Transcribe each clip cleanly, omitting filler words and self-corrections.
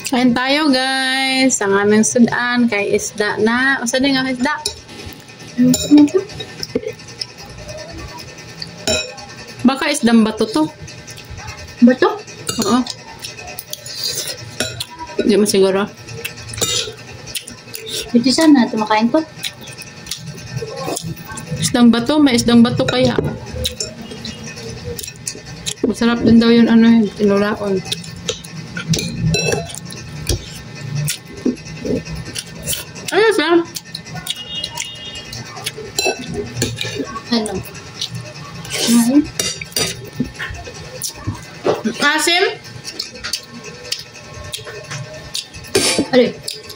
Kain tayo guys. Ang aming sudan kay isda na. O saan nga isda? Baka isdang bato to. Bato? Oo. Hindi mo siguro. Ito sana ito makain ko. Isdang bato? May isdang bato kaya. Masarap din daw yun ano yun. Tinulaon. Ayos lang. Ano? Ay. Asim?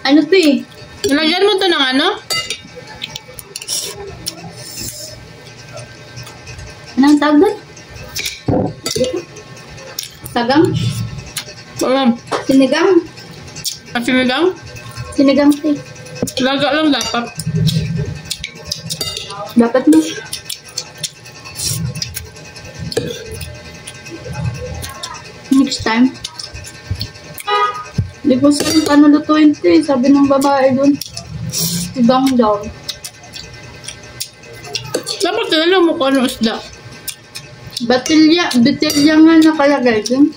Ano to eh? Nilagyan mo to ng ano? Anong tawag doon? Sagang? Alam. Sinigang? Sinigang? Sinigang to eh. Laga lang dapat. Dapat mo. Next time. Hindi ko saan paano lutuin ito eh. Sabi ng babae doon. Ibang daw. Dapat alam mo kung ano isda. Batilya nga nakalagay doon.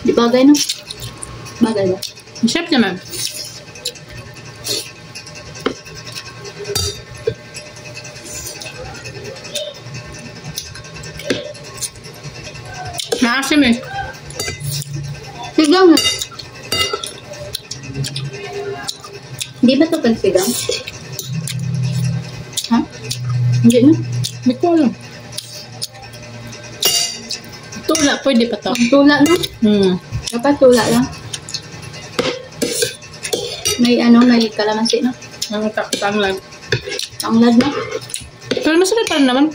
Di bagay no? Bagay ba? Chef naman. Maasim eh. Sigang na. Di ba ito pansigang? Ha? Hindi na. Hindi ko alam. Tula, pwede pa to. Tula na. Dapat tula lang. May may kalamansi na. Ang tanglad. Tanglad na. Pero masarap pa naman.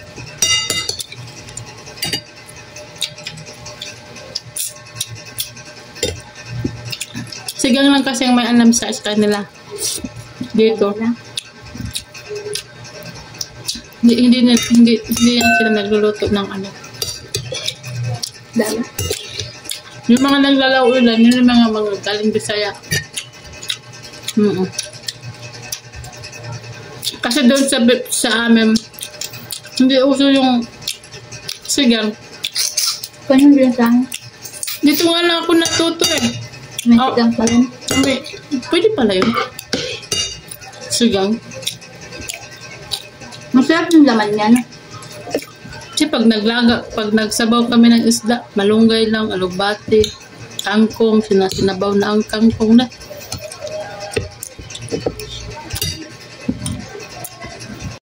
Sigang lang kasi ang may alam sa kanila. Dito. Hindi yan sila nagluluto ng ano. Dala. Yung mga naglalaulan, yun yung mga galing Bisaya. Kasi doon sa amin, hindi uso yung sigang. Kanyang rin sa akin. Dito nga lang ako natuto eh. May sigang pa rin. Pwede pala yun. Sigang. Masarap yung laman niya, no? Kasi pag nagsabaw kami ng isda, malunggay lang, alugbati, kangkong, sinasinabaw na ang kangkong na.